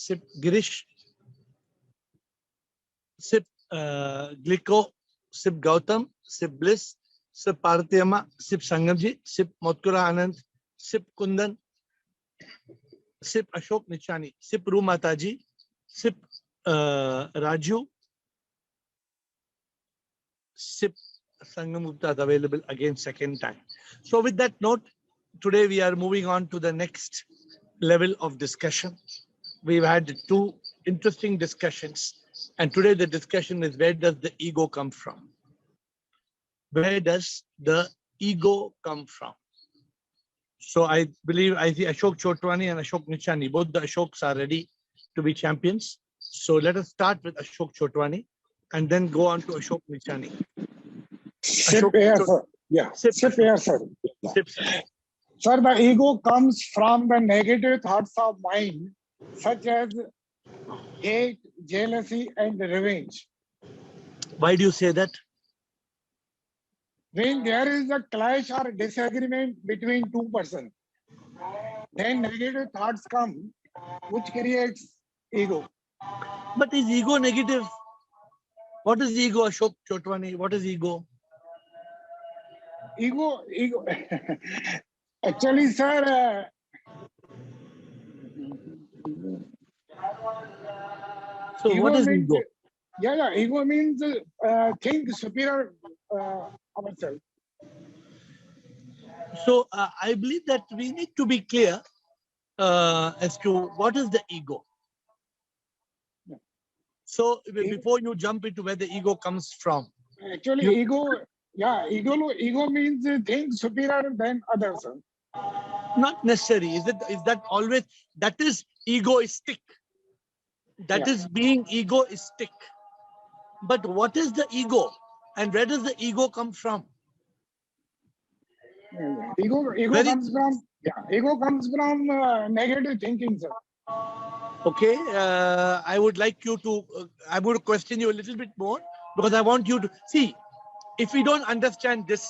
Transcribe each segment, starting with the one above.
Sip Girish, Sip Glico, Sip Gautam, Sip Bliss, Sip Parthiyama, Sip Sangamji, Sip Motkura Anand, Sip Kundan, Sip Ashok Nichani, Sip Ru Mataji, Sip Raju, Sip Sangam Gupta is available again second time. So with that note, today we are moving on to the next level of discussion. We've had two interesting discussions, and today the discussion is, where does the ego come from? Where does the ego come from? So I believe I see Ashok Chotwani and Ashok Nichani, both the Ashoks are ready to be champions. So let us start with Ashok Chotwani and then go on to Ashok Nichani. Sip AiR, sir. Yeah. Sip AiR, sir. Sip, sir. Sir, the ego comes from the negative thoughts of mind, such as hate, jealousy, and revenge. Why do you say that? When there is a clash or disagreement between two persons, then negative thoughts come, which creates ego. But is ego negative? What is ego, Ashok Chotwani? What is ego? Ego. Actually, sir, so what is means, ego? Yeah, ego means think superior ourselves. So I believe that we need to be clear as to what is the ego. Yeah. So before you jump into where the ego comes from. Actually, ego means think superior than others. Not necessary. Is that always? That is egoistic. That is being egoistic. But what is the ego, and where does the ego come from? Ego comes from negative thinking, sir. Okay, I would like you to. I'm going to question you a little bit more, because I want you to see. If we don't understand this,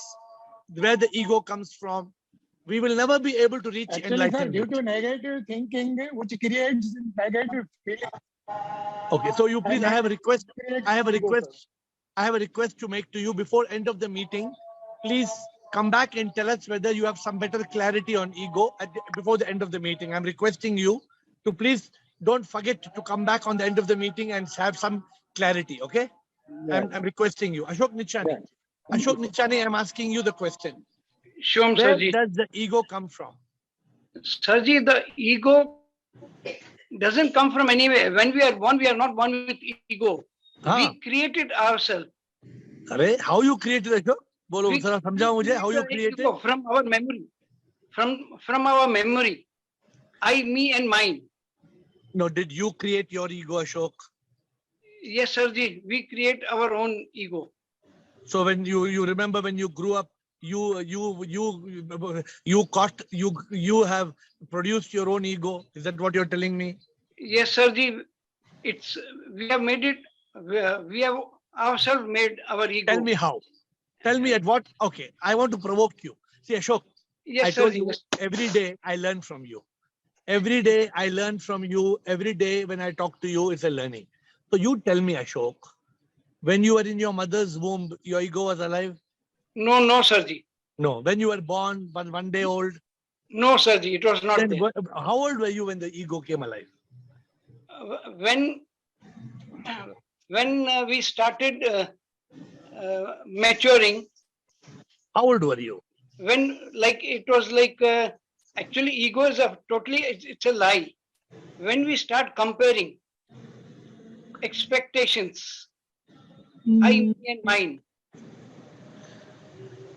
where the ego comes from, we will never be able to reach enlightenment. Sir, due to negative thinking, which creates negative feeling. Okay, so you please, I have a request to make to you before end of the meeting. Please come back and tell us whether you have some better clarity on ego before the end of the meeting. I'm requesting you to please don't forget to come back on the end of the meeting and have some clarity, okay? Yeah. I'm requesting you. Ashok Nichani. Yeah. Ashok Nichani, I'm asking you the question. Sure, Where Sarji. does the ego come from? Sarji, the ego doesn't come from anywhere. When we are born, we are not born with ego. We created ourselves. How you created Ashok? Bolo, how you created? From our memory. From our memory. I, me, and mine. No, did you create your ego, Ashok? Yes, Sarji. We create our own ego. So when you remember when you grew up, you have produced your own ego. Is that what you're telling me? Yes, Sarji. We have made it. We have ourselves made our ego. Tell me how. Tell me at what. Okay, I want to provoke you. See, Ashok. Yes, I told you every day I learn from you. Every day I learn from you. Every day when I talk to you, it's a learning. So you tell me, Ashok, when you were in your mother's womb, your ego was alive? No, Sarji. No. When you were born, one day old? No, Sarji, it was not then there. How old were you when the ego came alive? When we started maturing. How old were you? When it was actually ego is it's a lie. When we start comparing expectations, I, me, and mine.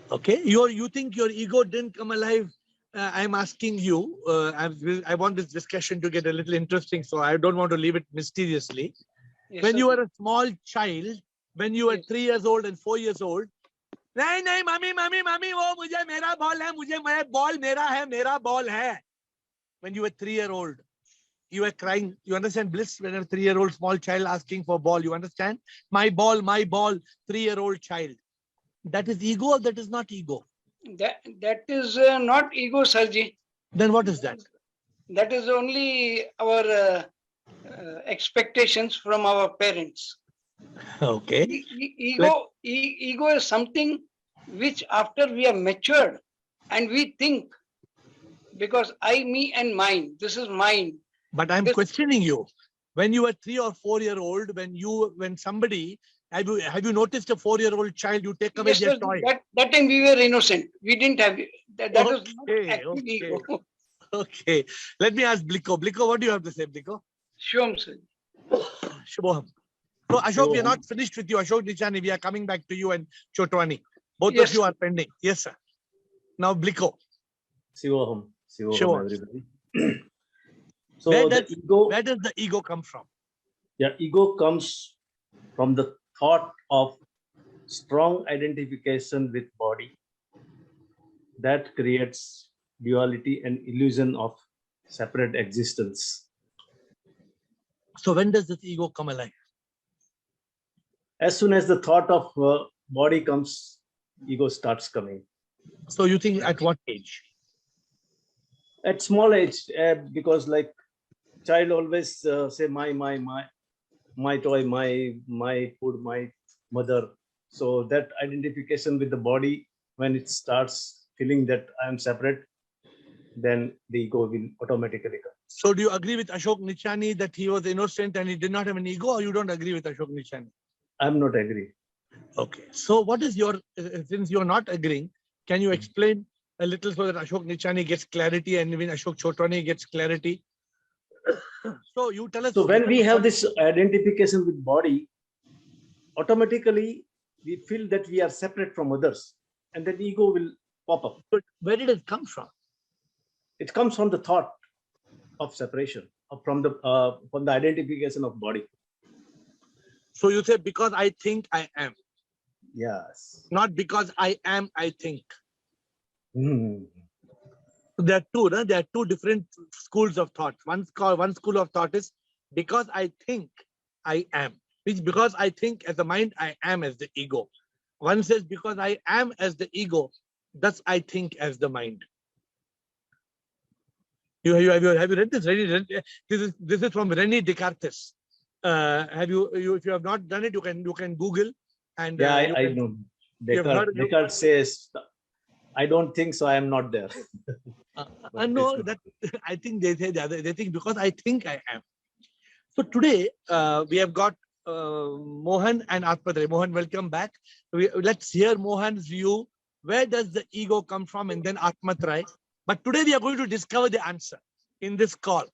Okay, you think your ego didn't come alive? I'm asking you. I want this discussion to get a little interesting, so I don't want to leave it mysteriously. Yes, when you were a small child, when you were 3 years old and 4 years old, नहीं mummy, वो मुझे मेरा ball है, मुझे ball मेरा ball है. When you were 3-year-old, you were crying. You understand bliss when a 3-year-old small child asking for ball. You understand? My ball, 3-year-old child. That is ego or that is not ego? That is not ego, Sarji. Then what is that? That is only our expectations from our parents. Okay. Ego is something which after we are matured and we think, because I, me and mine, this is mine. But I'm questioning you. When you were 3 or 4 year old, when somebody, have you noticed a 4-year-old child, you take away their toy? That time we were innocent. We didn't have that was not actually Okay. ego. Okay. Let me ask Bliko. Bliko, what do you have to say, Bliko? Sure, sir. Shubham. So Ashok, we are not finished with you. Ashok Nichani, we are coming back to you and Chotwani. Both Yes, of you are pending. Yes, sir. Now Bliko. Shivoham, everybody. So where does the ego come from? Yeah, ego comes from the thought of strong identification with body that creates duality and illusion of separate existence. So when does this ego come alive? As soon as the thought of body comes, ego starts coming. So you think at what age? At small age, because like child always say my toy, my food, my mother. So that identification with the body, when it starts feeling that I am separate, then the ego will automatically come. So do you agree with Ashok Nichani that he was innocent and he did not have an ego, or you don't agree with Ashok Nichani? I'm not agree. Okay. So what is your, since you're not agreeing, can you explain a little so that Ashok Nichani gets clarity and even Ashok Chotwani gets clarity? So you tell us. So when we have this identification with body, automatically we feel that we are separate from others, and then ego will pop up. But where did it come from? It comes from the thought of separation, from the identification of body. So you say because I think I am. Yes. Not because I am, I think. Hmm. There are two, no? There are two different schools of thought. One school of thought is because I think I am. Which because I think as the mind, I am as the ego. One says because I am as the ego, thus I think as the mind. Have you read this? This is from René Descartes. If you have not done it, you can Google and yeah, I know. Descartes says, I don't think so. I am not there. No, that I think they say they think because I think I am. So today we have got Mohan and Atmadre. Mohan, welcome back. Let's hear Mohan's view. Where does the ego come from? And then Atmadre. But today we are going to discover the answer in this call.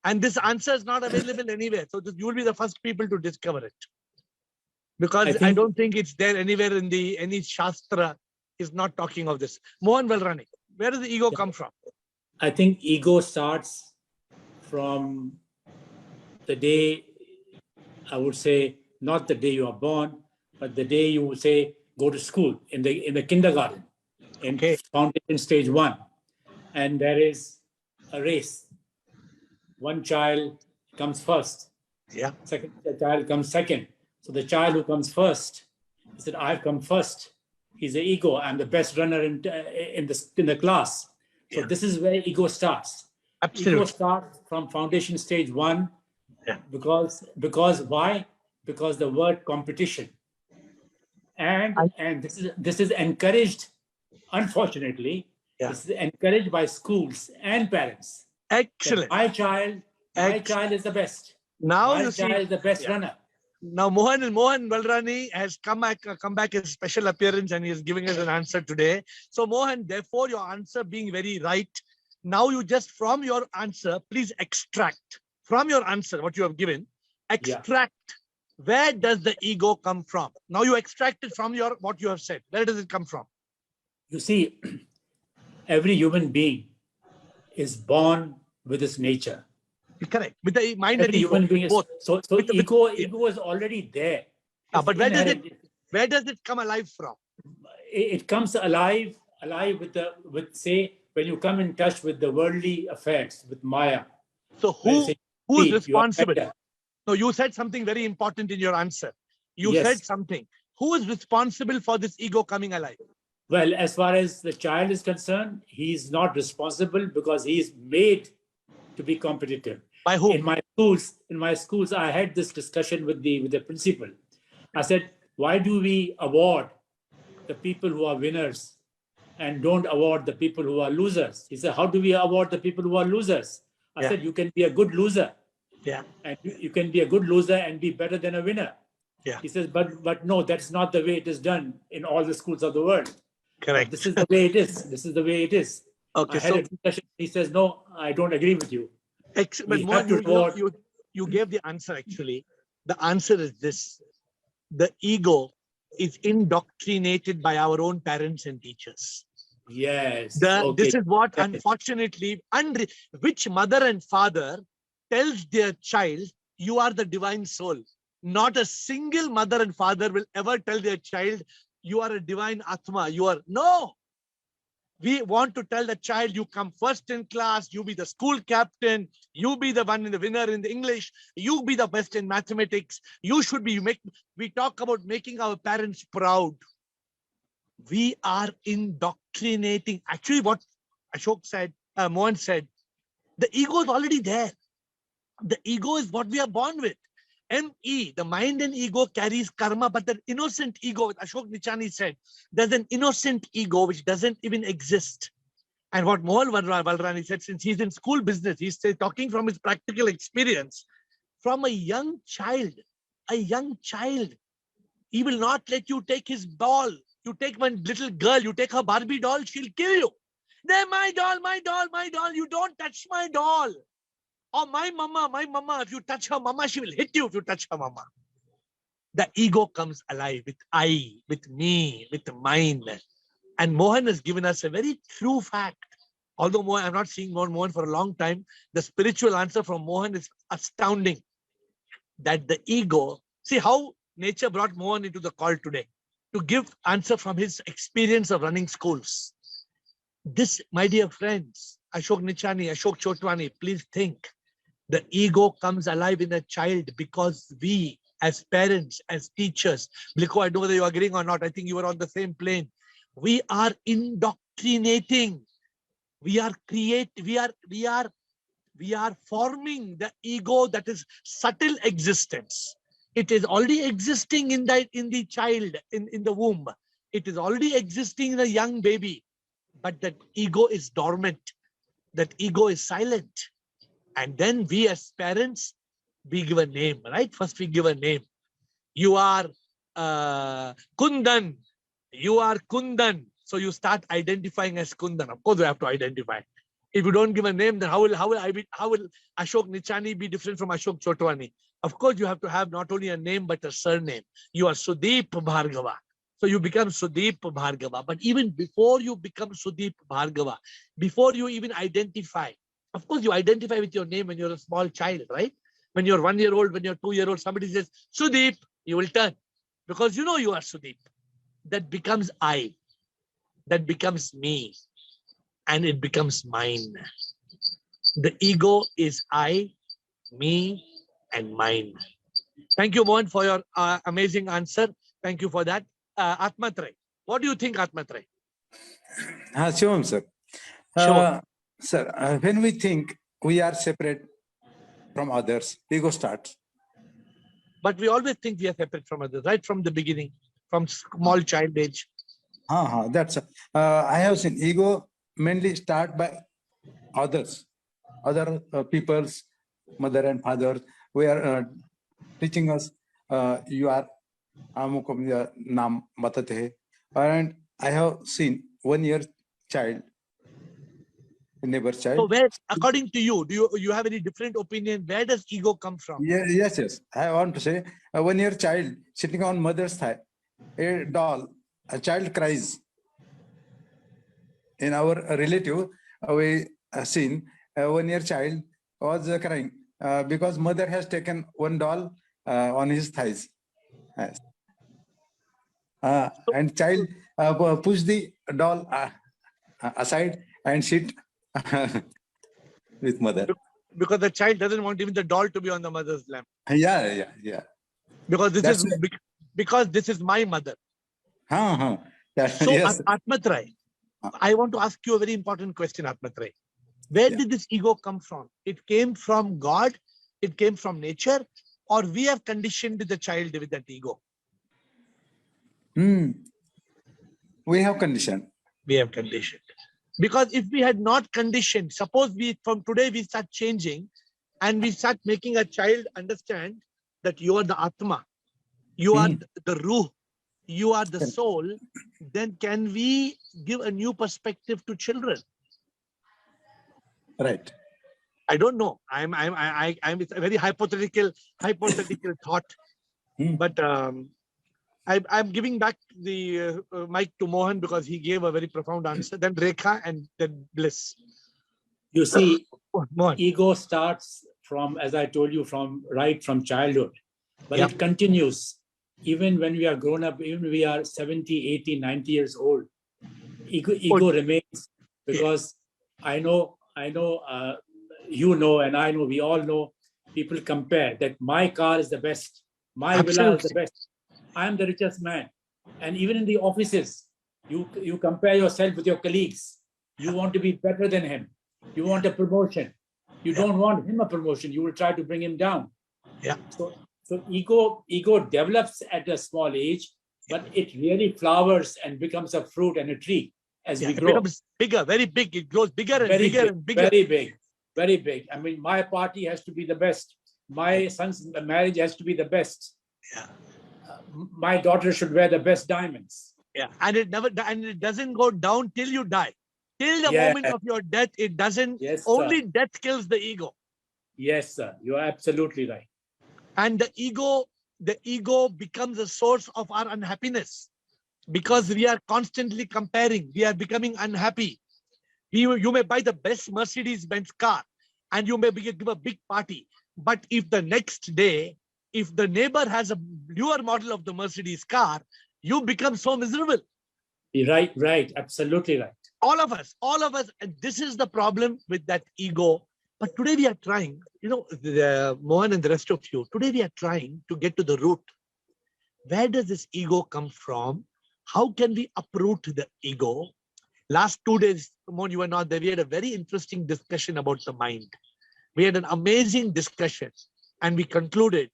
And this answer is not available anywhere. So you will be the first people to discover it. Because I don't think it's there anywhere in any Shastra is not talking of this. Mohan Valrani, where does the ego come from? I think ego starts from the day, I would say, not the day you are born, but the day you would say go to school in the kindergarten, in foundation stage 1. And there is a race. One child comes first. Yeah. The child comes second. So the child who comes first, he said, I've come first. He's the ego. I'm the best runner in the class. So this is where ego starts. Absolutely. Ego starts from foundation stage 1. Yeah. Because why? Because the word competition. And this is encouraged, unfortunately, this is encouraged by schools and parents. Excellent. My child is the best. Now my you child is the best runner. Now Mohan Valrani has come back as special appearance and he is giving us an answer today. So Mohan, therefore your answer being very right. Now you just from your answer, please extract from your answer what you have given. Extract where does the ego come from? Now you extract it from what you have said. Where does it come from? You see, every human being is born with its nature. Correct. With the mind every and ego. Human being is, both. so ego is already there. But where does it come alive from? It comes alive with say when you come in touch with the worldly affairs, with Maya. So who is responsible? No, you said something very important in your answer. You said something. Who is responsible for this ego coming alive? Well, as far as the child is concerned, he is not responsible because he is made to be competitive. By whom? my schools, I had this discussion with the principal. I said, why do we award the people who are winners and don't award the people who are losers? He said, how do we award the people who are losers? I Yeah. said, you can be a good loser. Yeah. And you can be a good loser and be better than a winner. Yeah. He says, but no, that's not the way it is done in all the schools of the world. Correct. But this is the way it is. This is the way it is. Okay. I had So, a discussion. He says, no, I don't agree with you. but We Mohan, have to reward. you gave the answer actually. The answer is this: the ego is indoctrinated by our own parents and teachers. Yes. This Okay. is what, Yes. unfortunately, which mother and father tells their child, you are the divine soul. Not a single mother and father will ever tell their child, you are a divine Atma. No. We want to tell the child, you come first in class, you be the school captain, you be the one in the winner in the English, you be the best in mathematics. You should be, we talk about making our parents proud. We are indoctrinating. Actually, what Ashok said, Mohan said, the ego is already there. The ego is what we are born with. ME, the mind and ego carries karma, but the innocent ego, Ashok Nichani said, there's an innocent ego which doesn't even exist. And what Mohan Valrani said, since he's in school business, he's talking from his practical experience. From a young child, he will not let you take his ball. You take one little girl, you take her Barbie doll, she'll kill you. They're my doll, my doll, my doll. You don't touch my doll. Or my mama, if you touch her mama, she will hit you if you touch her mama. The ego comes alive with I, with me, with mine. And Mohan has given us a very true fact. Although Mohan, I'm not seeing Mohan for a long time, the spiritual answer from Mohan is astounding. That the ego, see how nature brought Mohan into the call today to give answer from his experience of running schools. This, my dear friends, Ashok Nichani, Ashok Chotwani, please think. The ego comes alive in a child because we, as parents, as teachers, Bliko, I don't know whether you're agreeing or not. I think you were on the same plane. We are indoctrinating. We are forming the ego that is subtle existence. It is already existing in the child, in the womb. It is already existing in a young baby. But that ego is dormant. That ego is silent. And then we as parents, we give a name, right? First we give a name. You are Kundan. You are Kundan. So you start identifying as Kundan. Of course, we have to identify. If you don't give a name, then how will Ashok Nichani be different from Ashok Chotwani? Of course, you have to have not only a name, but a surname. You are Sudeep Bhargava. So you become Sudeep Bhargava. But even before you become Sudeep Bhargava, before you even identify, of course, you identify with your name when you're a small child, right? When you're 1 year old, when you're 2 year old, somebody says, Sudeep, you will turn because you know you are Sudeep. That becomes I. That becomes me. And it becomes mine. The ego is I, me, and mine. Thank you, Mohan, for your amazing answer. Thank you for that. Atmatray, what do you think, Atmatray? Shivam, sir. Sure. Sir, when we think we are separate from others, ego starts. But we always think we are separate from others, right from the beginning, from small child age. That's I have seen ego mainly start by others, other people's mother and father. We are teaching us, you are amuk naam batate hai. And I have seen 1 year child, neighbor child. So where, according to you, do you have any different opinion? Where does ego come from? Yes. I want to say a 1 year child sitting on mother's thigh, a doll, a child cries. In our relative, we seen a 1 year child was crying because mother has taken one doll on his thighs. Yes. And child push the doll aside and sit with mother. Because the child doesn't want even the doll to be on the mother's lap. Yeah. Because this is my mother. Yeah, So yes. Atmatray, I want to ask you a very important question, Atmatray. Where did this ego come from? It came from God. it came from nature, or we have conditioned the child with that ego? We have condition. We have conditioned. Because if we had not conditioned, suppose we from today we start changing and we start making a child understand that you are the Atma, you are the Ruh, you are the soul, then can we give a new perspective to children? Right. I don't know. I'm it's a very hypothetical thought, but I'm giving back the mic to Mohan because he gave a very profound answer. Then Rekha and then Bliss. You see, Mohan. ego starts from, as I told you, right from childhood, but Yep. it continues. Even when we are grown up, even when we are 70, 80, 90 years old, ego remains, because I know, you know, and I know, we all know, people compare that my car is the best, my villa is the best, I am the richest man. And even in the offices, you compare yourself with your colleagues. You want to be better than him. You want a promotion. You don't want him a promotion. You will try to bring him down. Yeah. So ego develops at a small age, but it really flowers and becomes a fruit and a tree as we grow. It becomes bigger, very big. It grows bigger and Very bigger big, and bigger. Very big, very big. I mean, my party has to be the best. My son's marriage has to be the best. Yeah. My daughter should wear the best diamonds. Yeah. And it doesn't go down till you die. Till the moment of your death, it doesn't. Yes, only sir. death kills the ego. Yes, sir. You are absolutely right. And the ego becomes a source of our unhappiness because we are constantly comparing. We are becoming unhappy. You may buy the best Mercedes-Benz car and you may give a big party. But if the next day, if the neighbor has a newer model of the Mercedes car, you become so miserable. Right. Absolutely right. All of us, and this is the problem with that ego. But today we are trying, Mohan and the rest of you, today we are trying to get to the root. Where does this ego come from? How can we uproot the ego? Last 2 days, Mohan, you were not there. We had a very interesting discussion about the mind. We had an amazing discussion and we concluded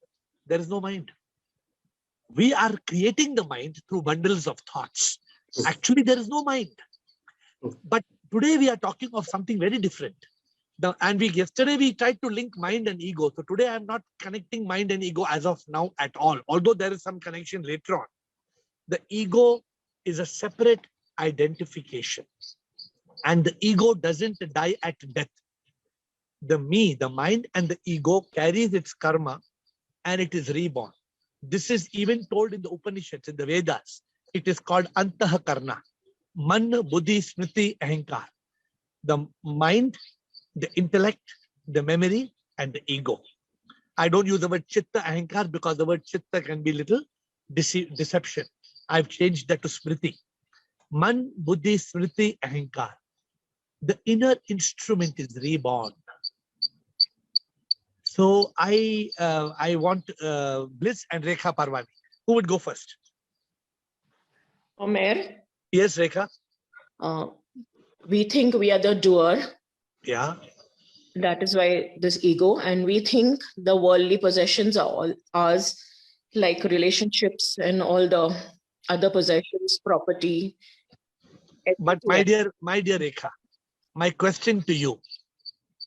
there is no mind. We are creating the mind through bundles of thoughts. Actually, there is no mind. But today we are talking of something very different. Yesterday we tried to link mind and ego. So today I'm not connecting mind and ego as of now at all. Although there is some connection later on. The ego is a separate identification. And the ego doesn't die at death. The mind and the ego carries its karma and it is reborn. This is even told in the Upanishads, in the Vedas. It is called Antahakarna. Man, Buddhi, Smriti, Ahankar. The mind, the intellect, the memory, and the ego. I don't use the word Chitta, Ahankar because the word Chitta can be little deception. I've changed that to Smriti. Man, Buddhi, Smriti, Ahankar. The inner instrument is reborn. So I want Bliss and Rekha Parwani. Who would go first? Omer, Yes, Rekha. we think we are the doer. Yeah. That is why this ego, and we think the worldly possessions are all ours, like relationships and all the other possessions, property. But my dear Rekha, my question to you,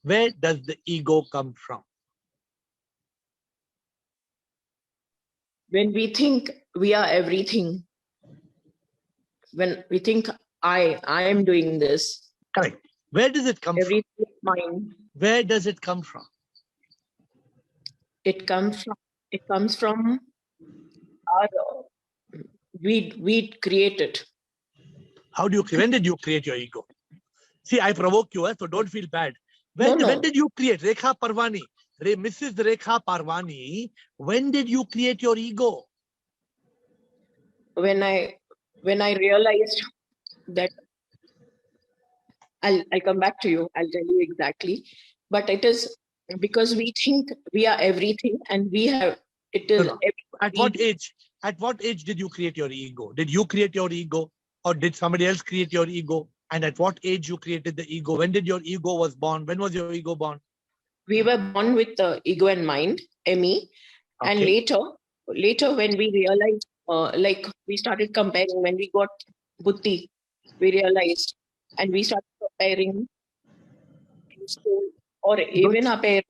where does the ego come from? When we think we are everything, when we think I am doing this. Correct. Where does it come everything from? is mine. Where does it come from? It comes from our we create it. When did you create your ego? See, I provoke you, so don't feel bad. When did you create Rekha Parwani? Mrs. Rekha Parwani, when did you create your ego? When I realized that, I'll come back to you. I'll tell you exactly. But it is because we think we are everything, and we have it is. No. At what age? At what age did you create your ego? Did you create your ego, or did somebody else create your ego? And at what age you created the ego? When did your ego was born? When was your ego born? we were born with the ego and mind, ME, and Okay. later when we realized, like we started comparing, when we got buddhi, we realized, and we started comparing in school or even our parents.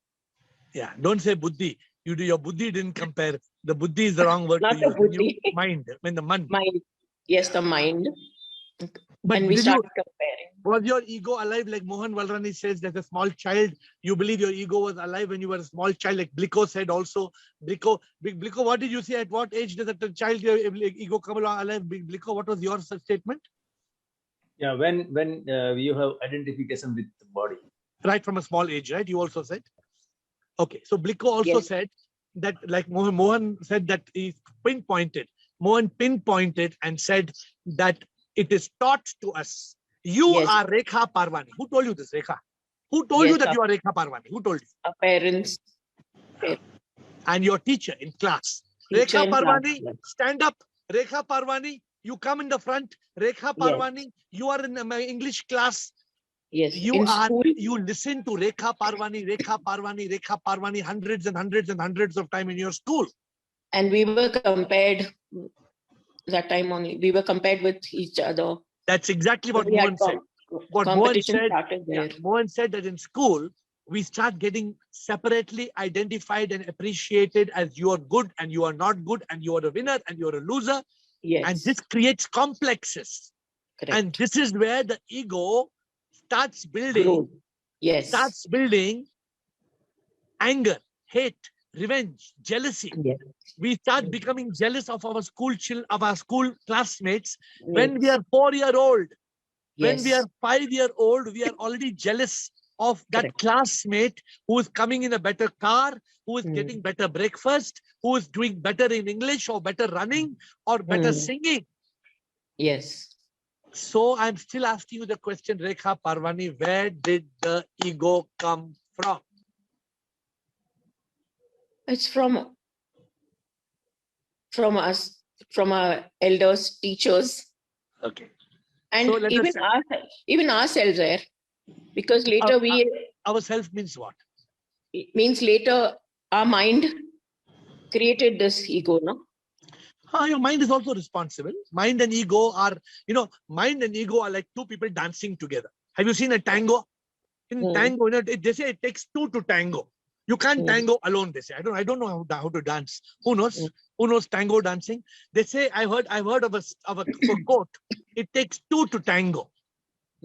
Yeah, don't say buddhi. Your buddhi didn't compare. The buddhi is the wrong word Not to the use. buddhi. Mind, the man. Mind, yes, the mind, But and we did you, started comparing. was your ego alive like Mohan Valrani says that a small child, you believe your ego was alive when you were a small child, like Bliko said also. Bliko, what did you say? At what age does a child your ego come alive? Bliko, what was your statement? Yeah, when you have identification with the body. Right from a small age, right? You also said. Okay, so Bliko also Yes. said that, like Mohan said that he pinpointed. Mohan pinpointed and said that it is taught to us. You Yes. are Rekha Parwani. Who told you this, Rekha? Who told you Yes, that you are Rekha Parwani? Who told you? our parents, And your teacher in class. teacher Rekha in class. Parwani, stand up. Rekha Parwani, you come in the front. Rekha Yes. Parwani, you are in my English class. Yes, You in are, school, you listen to Rekha Parwani, Rekha Parwani, Rekha Parwani hundreds and hundreds and hundreds of time in your school. and we were compared that time only. We were compared with each other. That's exactly what We had Mohan said. What Mohan competition said, started there. Mohan said that in school, we start getting separately identified and appreciated as you are good and you are not good and you are a winner and you are a loser. Yes, And this creates complexes. correct. And this is where the ego starts building, Growth. Yes. starts building anger, hate, revenge, jealousy. Yes. We start becoming jealous of our school classmates when we Yes. are 4-year-old. When Yes. we are 5-year-old, we are already jealous of that Correct. classmate who is coming in a better car, who is Mm. getting better breakfast, who is doing better in English or better running or better singing. Yes. So I'm still asking you the question, Rekha Parwani, where did the ego come from? It's from us, from our elders, teachers, Okay. and So let even us even ourselves there, because later ourself means what? means later our mind created this ego, no? Your mind is also responsible. Mind and ego are, mind and ego are like two people dancing together. Have you seen a tango? In tango, they say it takes two to tango. You can't tango alone. They say. I don't know how to dance. Who knows? Who knows tango dancing? They say I've heard of a quote. It takes two to tango.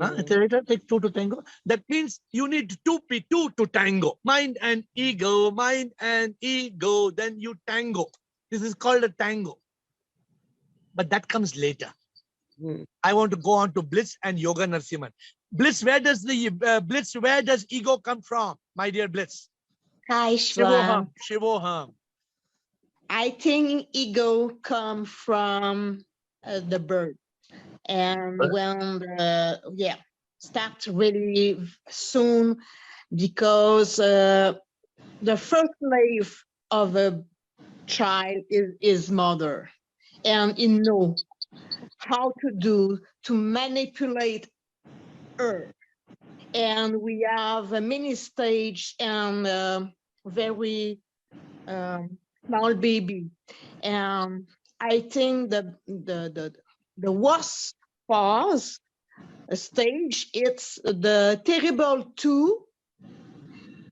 It takes two to tango. That means you need two to tango. Mind and ego. Then you tango. This is called a tango. But that comes later. I want to go on to Bliss and Yoga Narasimhan. Bliss, where does ego come from, my dear Bliss? Hi, Shwan. Shivoham. I think ego come from the bird, and when starts really soon, because the first slave of a child is mother, and you know how to manipulate her. And we have a mini stage and very small baby. And I think the worst pause stage, it's the terrible 2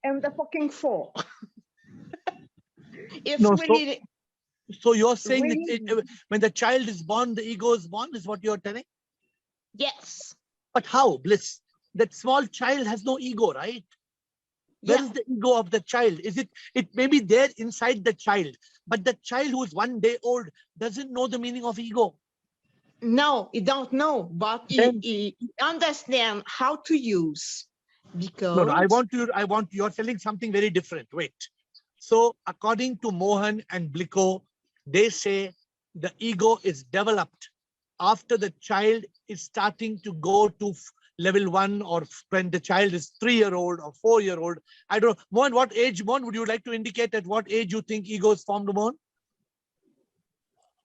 and the fucking 4. It's No, really so you're saying really, that when the child is born, the ego is born, is what you're telling? yes. But how, Bliss? That small child has no ego, right? Where is the ego of the child? It may be there inside the child, but the child who is 1 day old doesn't know the meaning of ego. No, he don't know, but he understand how to use. Because No, you're telling something very different. Wait. So according to Mohan and Bliko, they say the ego is developed after the child is starting to go to level 1, or when the child is 3-year-old or 4-year-old. I don't know. Mohan, what age, Mohan, would you like to indicate at what age you think ego is formed, Mohan?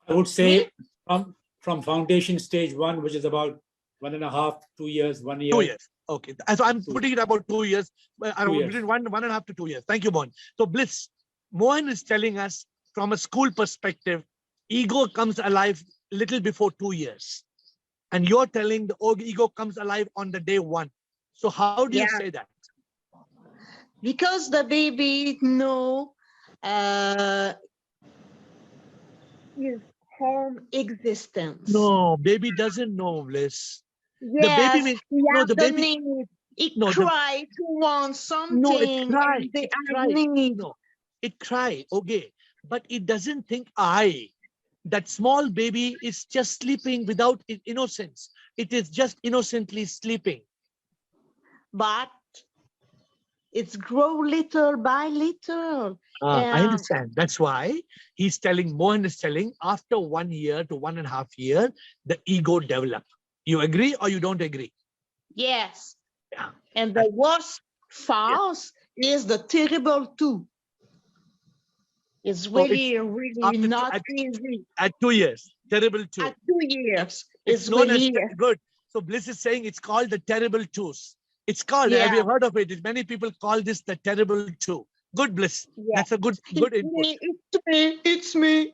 I would say from foundation stage 1, which is about 1.5, 2 years, 1 year. 2 years. Okay. So I'm 2 putting it about 2 years, years. between 1.5 to 2 years. Thank you, Mohan. So Bliss, Mohan is telling us from a school perspective, ego comes alive little before 2 years. And you're telling the ego comes alive on the day 1. So how do you say that? Because the baby know his home existence. No, baby doesn't know, Bliss. Yes, the baby means, he no, has the baby, need. It no, cry to want something. no, it cry, and they it are cry. need. No, it cry, okay. But it doesn't think that small baby is just sleeping without innocence. It is just innocently sleeping. But it's grow little by little. I understand. That's why Mohan is telling, after 1 year to 1.5 years, the ego develop. You agree or you don't agree? Yes. Yeah. And the worst phase is the terrible 2. It's really, really not easy. At 2 years, terrible 2. At 2 years, It's known really as good. So Bliss is saying it's called the terrible 2s. It's called, Yeah. have you heard of it? Many people call this the terrible 2. Good, Bliss. Yeah. That's a good input. It's me.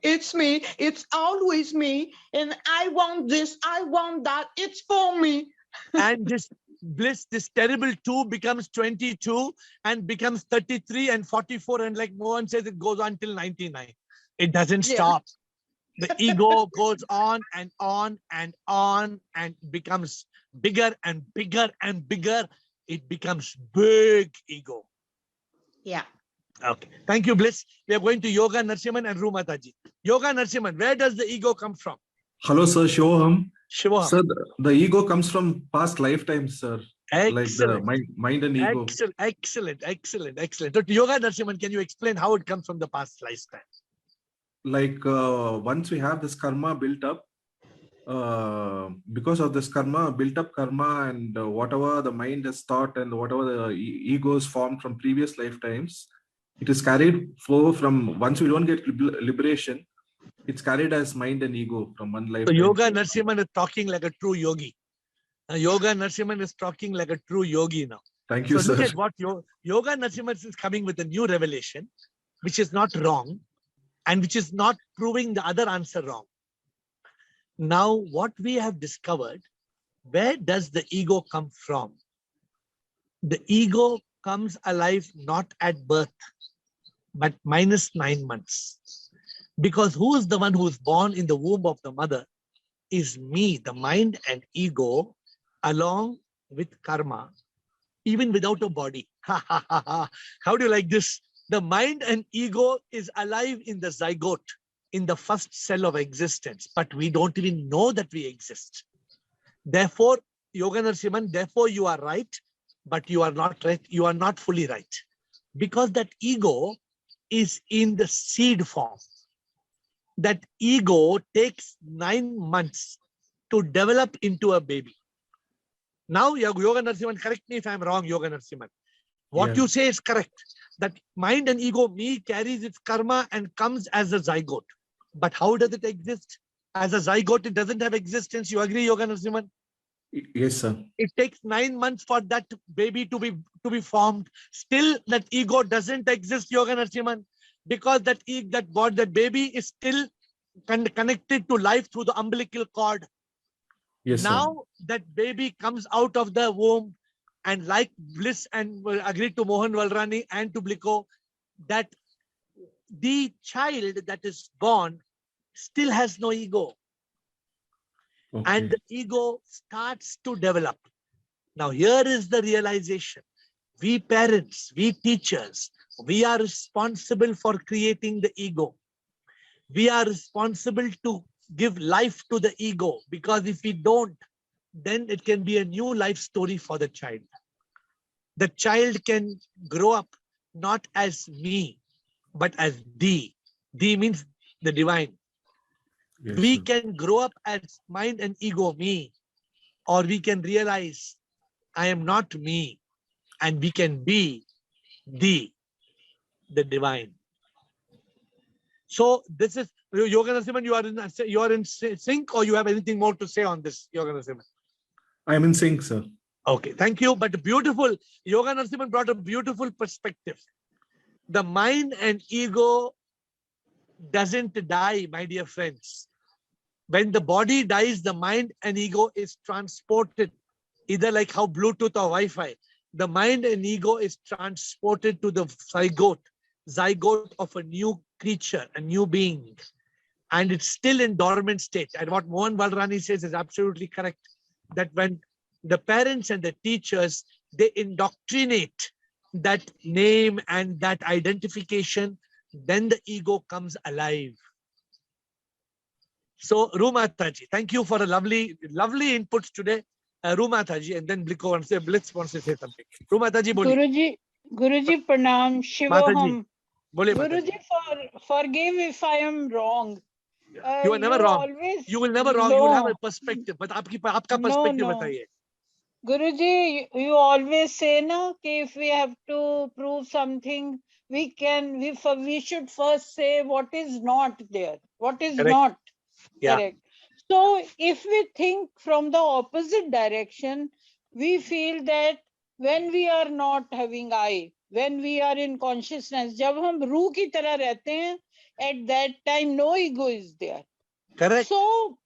It's always me. And I want this, I want that. It's for me. And this Bliss, this terrible 2 becomes 22 and becomes 33 and 44. And like Mohan says, it goes on till 99. It doesn't stop. The ego goes on and on and on and becomes bigger and bigger and bigger. It becomes big ego. Yeah. Okay. Thank you, Bliss. We are going to Yoga Narasimhan and Rumataji. Yoga Narasimhan, where does the ego come from? Hello, sir. Shivoham. Shivoham. Sir, the ego comes from past lifetimes, sir. Excellent. Like the mind and ego. Excellent. So, Yoga Narasimhan, can you explain how it comes from the past lifetime? Like once we have this karma built up, because of this karma, built up karma, and whatever the mind has thought and whatever the egos formed from previous lifetimes, it is carried forward from, once we don't get liberation, it's carried as mind and ego from one lifetime. So Yoga Narasimhan is talking like a true yogi. Yoga Narasimhan is talking like a true yogi now. Thank you, so sir. Look at what Yoga Narasimhan is coming with a new revelation, which is not wrong and which is not proving the other answer wrong. Now, what we have discovered, where does the ego come from? The ego comes alive not at birth, but -9 months. Because who is the one who is born in the womb of the mother is me, the mind and ego, along with karma, even without a body. How do you like this? The mind and ego is alive in the zygote, in the first cell of existence, but we don't even know that we exist. Therefore, Yoga Narasimhan, therefore you are right, but you are not right. You are not fully right. Because that ego is in the seed form. That ego takes 9 months to develop into a baby. Now, Yoga Narasimhan, correct me if I'm wrong, Yoga Narasimhan. What you say is correct. That mind and ego, me, carries its karma and comes as a zygote. But how does it exist? As a zygote, it doesn't have existence. You agree, Yoga Narasimhan? Yes, sir. It takes 9 months for that baby to be formed. Still, that ego doesn't exist, Yoga Narasimhan, because that baby is still connected to life through the umbilical cord. Yes, now that baby comes out of the womb, and like Bliss and agreed to Mohan Valrani and to Bliko, that the child that is born still has no ego. Okay. And the ego starts to develop. Now here is the realization. We parents, we teachers, we are responsible for creating the ego. We are responsible to give life to the ego, because if we don't, then it can be a new life story for the child. The child can grow up not as me, but as thee. Thee means the divine. Yes, we sir. can grow up as mind and ego, me, or we can realize I am not me, and we can be thee, the divine. So this is Yoga Narasimhan. You are in sync, or you have anything more to say on this, Yoga Narasimhan? I'm in sync, sir. Okay, thank you. But beautiful. Yoga Narasimhan brought a beautiful perspective. The mind and ego doesn't die, my dear friends. When the body dies, the mind and ego is transported, either like how Bluetooth or Wi-Fi. The mind and ego is transported to the zygote of a new creature, a new being. And it's still in dormant state. And what Mohan Balrani says is absolutely correct. That when the parents and the teachers, they indoctrinate that name and that identification, then the ego comes alive. So, Rumataji, thank you for a lovely inputs today. Rumataji, and then Blitz wants to say something. Rumataji, boli. Guruji, pranam, Shivoham. Bole, Guruji, forgive if I am wrong. You are never wrong. You will never wrong. You will have a perspective. But aapka perspective bataiye. Guruji, you always say na कि if we have to prove something, we should first say what is not there, what is Correct. not Yeah. correct. So if we think from the opposite direction, we feel that when we are not having I, when we are in consciousness, जब हम रूह की तरह रहते हैं, at that time no ego is there. Correct. So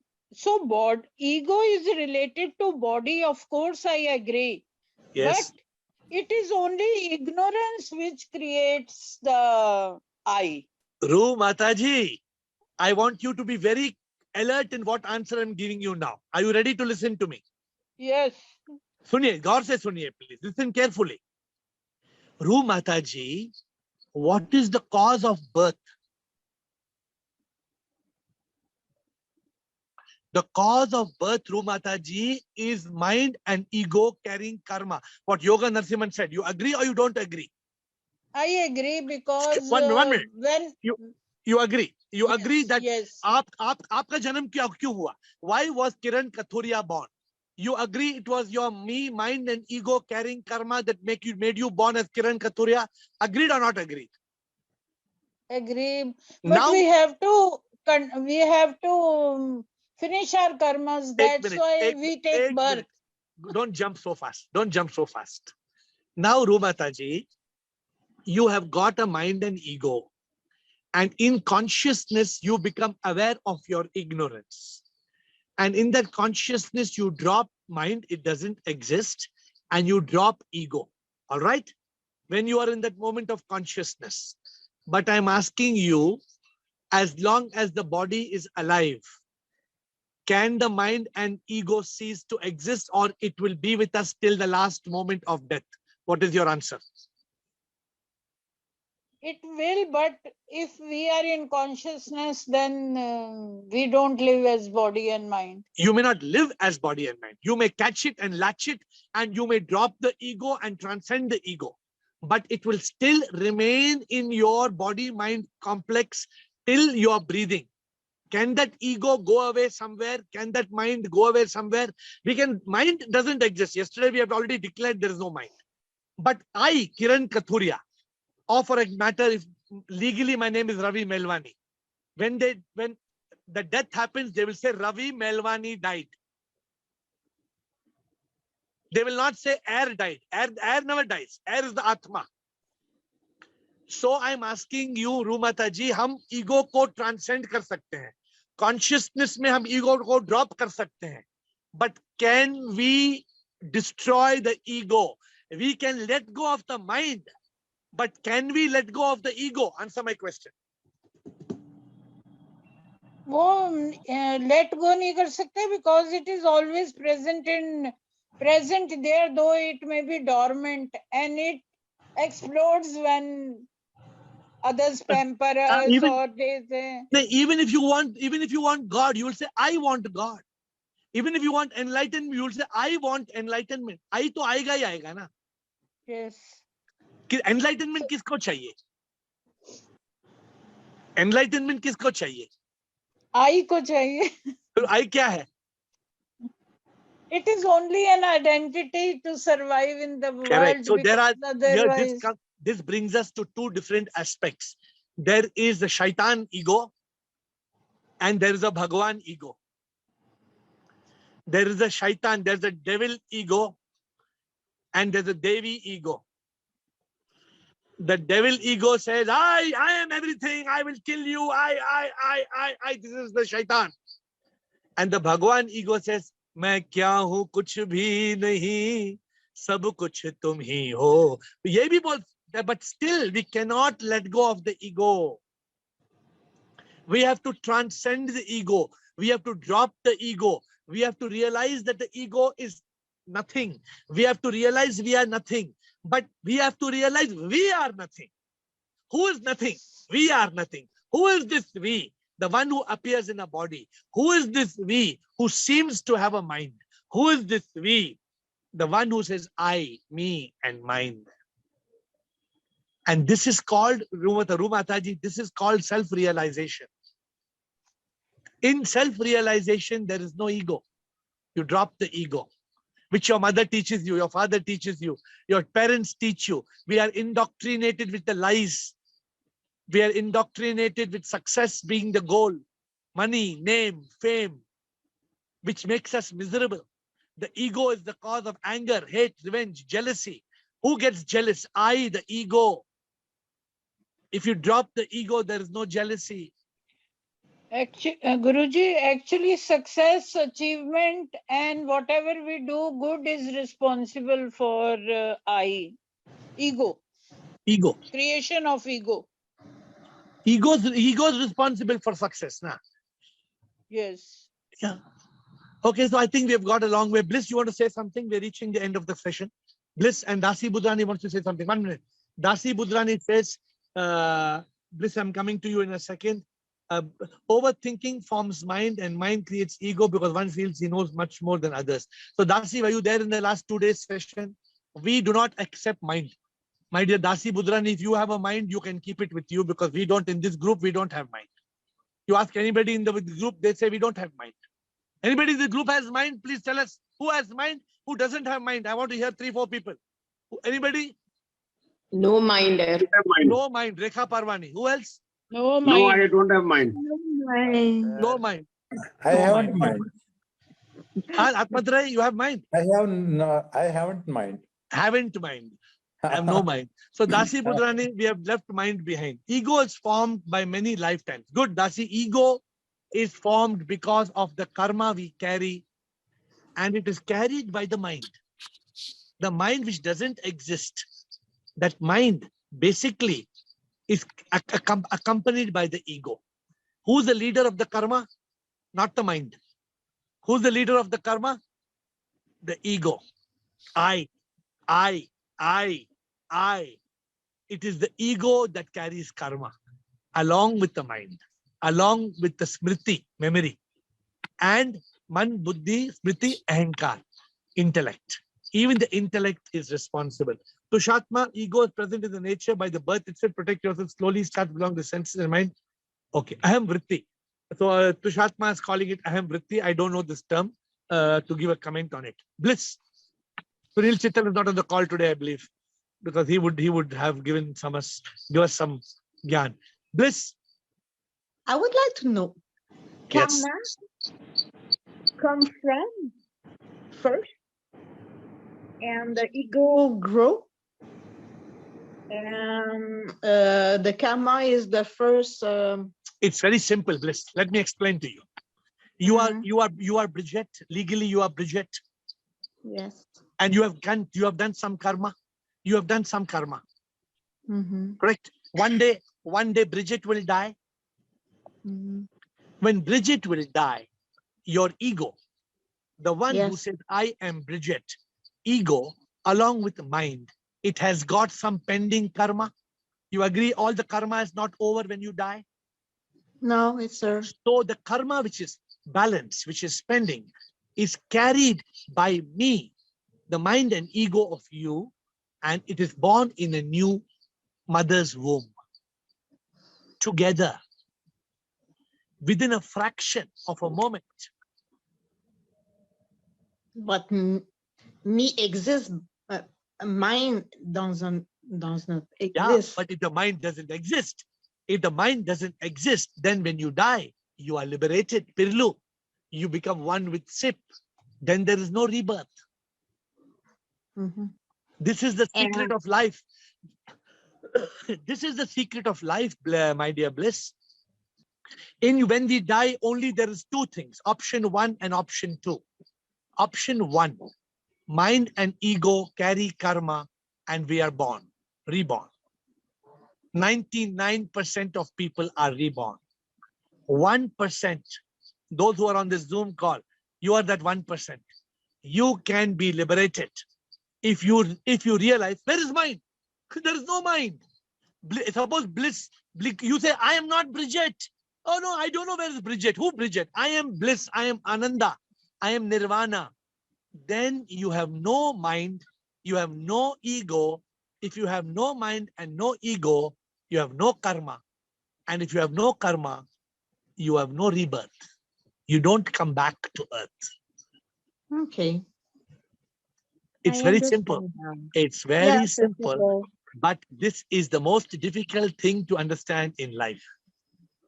ego is related to body, of course, I agree. Yes. But it is only ignorance which creates the I. Mataji, I want you to be very alert in what answer I'm giving you now. Are you ready to listen to me? Yes. Suniye, gaur se suniye, please. Listen carefully. Mataji, what is the cause of birth? The cause of birth, Mataji, is mind and ego carrying karma. What Yoga Narasimhan said. You agree or you don't agree? I agree because one minute. When you agree. You agree that yes. आपका जन्म क्यों हुआ? Why was Kiran Kathuria born? You agree it was your mind and ego carrying karma that made you born as Kiran Kathuria? Agreed or not agreed? Agree. But Now, we have to finish our karmas. That's why we take birth. Don't jump so fast. Don't jump so fast. Now, Rumataji, you have got a mind and ego. And in consciousness, you become aware of your ignorance. And in that consciousness, you drop mind, it doesn't exist, and you drop ego. All right? When you are in that moment of consciousness. But I'm asking you, as long as the body is alive, can the mind and ego cease to exist, or it will be with us till the last moment of death? What is your answer? It will, but if we are in consciousness, then we don't live as body and mind. You may not live as body and mind. You may catch it and latch it, and you may drop the ego and transcend the ego. But it will still remain in your body-mind complex till you are breathing. Can that ego go away somewhere? Can that mind go away somewhere? Mind doesn't exist. Yesterday we have already declared there is no mind. But I, Kiran Kathuria, or for a matter, if legally my name is Ravi Melwani, when the death happens, they will say Ravi Melwani died. They will not say AiR died. AiR never dies. AiR is the Atma. So I'm asking you, Rumataji, हम ego को transcend कर सकते हैं. Consciousness में हम ego को drop कर सकते हैं. But can we destroy the ego? We can let go of the mind. But can we let go of the ego? Answer my question. वो let go नहीं कर सकते because it is always present there, though it may be dormant, and it explodes when others pamper us or they say. Even if you want God, you will say I want God. Even if you want enlightenment, you will say I want enlightenment. I तो आएगा ही आएगा ना. Yes. Enlightenment किसको चाहिए? Enlightenment किसको चाहिए? I को चाहिए. तो I क्या है? It is only an identity to survive in the world. Correct. So otherwise... this brings us to two different aspects. There is the shaitan ego and there is a Bhagwan ego. There is a shaitan, there's a devil ego, and there's a Devi ego. The devil ego says, I am everything, I will kill you, I, this is the shaitan. And the Bhagwan ego says, मैं क्या हूँ कुछ भी नहीं, सब कुछ तुम ही हो. ये भी बोल, but still we cannot let go of the ego. We have to transcend the ego. We have to drop the ego. We have to realize that the ego is nothing. We have to realize we are nothing. But we have to realize we are nothing. Who is nothing? We are nothing. Who is this we? The one who appears in a body. Who is this we who seems to have a mind? Who is this we? The one who says I, me, and mine. And this is called, Rumataji, this is called self-realization. In self-realization, there is no ego. You drop the ego, which your mother teaches you, your father teaches you, your parents teach you. We are indoctrinated with the lies. We are indoctrinated with success being the goal, money, name, fame, which makes us miserable. The ego is the cause of anger, hate, revenge, jealousy. Who gets jealous? I, the ego. If you drop the ego, there is no jealousy. Actually, Guruji, actually success, achievement and whatever we do good is responsible for ego. Ego. Creation of ego. Ego is responsible for success. Nah? Yes. Yeah. Okay, so I think we've got a long way. Bliss, you want to say something? We're reaching the end of the session. Bliss and Dasi Budrani wants to say something. 1 minute. Dasi Budrani says, Bliss, I'm coming to you in a second. Overthinking forms mind and mind creates ego because one feels he knows much more than others. So Dasi, were you there in the last 2 days session? We do not accept mind. My dear Dasi Budrani, if you have a mind, you can keep it with you because we don't, in this group, we don't have mind. You ask anybody in the group, they say we don't have mind. Anybody in the group has mind? Please tell us who has mind, who doesn't have mind. I want to hear 3-4 people. Anybody? No mind. AiR. No mind. Rekha Parwani. Who else? No mind. No, I don't have mind. No mind. I haven't mind. Atmadrai, you have mind? I haven't mind. Haven't mind. I have no mind. So Dasi Budrani, we have left mind behind. Ego is formed by many lifetimes. Good, Dasi. Ego is formed because of the karma we carry, and it is carried by the mind. The mind which doesn't exist. That mind basically is accompanied by the ego. Who's the leader of the karma? Not the mind. Who's the leader of the karma? The ego. I. It is the ego that carries karma along with the mind, along with the smriti, memory, and man, buddhi, smriti, ahankar, intellect. Even the intellect is responsible. Tushatma, ego is present in the nature by the birth itself. Protect yourself, slowly start belong the senses and mind. Okay, aham vritti. So Tushatma is calling it aham vritti. I don't know this term to give a comment on it. Bliss. Sunil Chittal is not on the call today, I believe, because he would have given give us some gyan. Bliss. I would like to know, Yes. karma come from first and the ego grow, and the karma is the first. It's very simple, Bliss. Let me explain to you. You are Bridget. Legally, you are Bridget. Yes. And you have done some karma. You have done some karma. Correct? One day Bridget will die. When Bridget will die, your ego, the one who says, I am Bridget, ego, along with mind, it has got some pending karma. You agree all the karma is not over when you die? No, it's sir. So the karma which is balanced, which is pending, is carried by me, the mind and ego of you, and it is born in a new mother's womb. Together, within a fraction of a moment. But me exists, mind doesn't exist. Yeah, but if the mind doesn't exist, then when you die, you are liberated. Pirlu, you become one with Sip. then there is no rebirth. Mhm. This is the secret And of life. This is the secret of life, my dear Bliss. When we die, only there is two things, option 1 and option 2. Option 1, mind and ego carry karma and we are reborn. 99% of people are reborn. 1%, those who are on this Zoom call, you are that 1%. You can be liberated if you realize, where is mind? There is no mind. Suppose Bliss, you say, I am not Bridget. Oh no, I don't know where is Bridget. Who Bridget? I am Bliss. I am Ananda. I am Nirvana. Then you have no mind. You have no ego. If you have no mind and no ego, you have no karma. And if you have no karma, you have no rebirth. You don't come back to earth. okay. It's I very understand simple. now. It's very Yes, simple. But this is the most difficult thing to understand in life.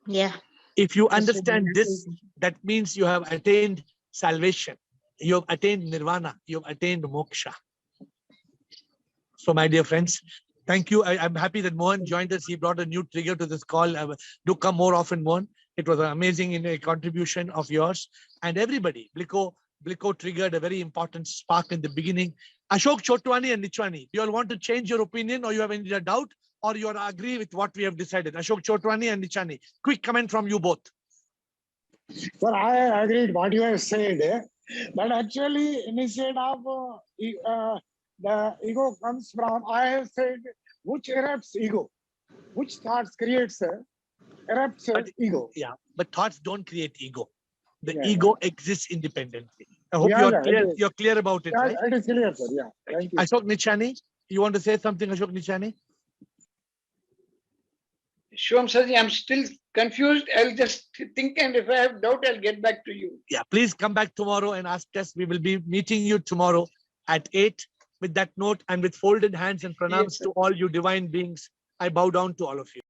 yeah. If you That's understand really this, that means you have attained salvation. You have attained nirvana. You have attained moksha. So, my dear friends, thank you. I'm happy that Mohan joined us. He brought a new trigger to this call. Do come more often, Mohan. It was an amazing contribution of yours. And everybody, Bliko triggered a very important spark in the beginning. Ashok, Chotwani and Nichwani, do you all want to change your opinion or you have any doubt or you agree with what we have decided? Ashok, Chotwani and Nichwani, quick comment from you both. Sir, I agreed what you have said, but actually instead of the ego comes from, I have said, which erupts ego, which thoughts creates erupts ego. Yeah, but thoughts don't create ego. The Yeah, ego exists independently. I hope you're clear about it, yeah, right? it is clear, sir. Yeah, thank you. Ashok Nichani, you want to say something, Ashok Nichani? Shwam Sarji, I'm still confused. I'll just think, and if I have doubt, I'll get back to you. Yeah, please come back tomorrow and ask us. We will be meeting you tomorrow at 8 with that note and with folded hands and pranams Yes, to all you divine beings. I bow down to all of you.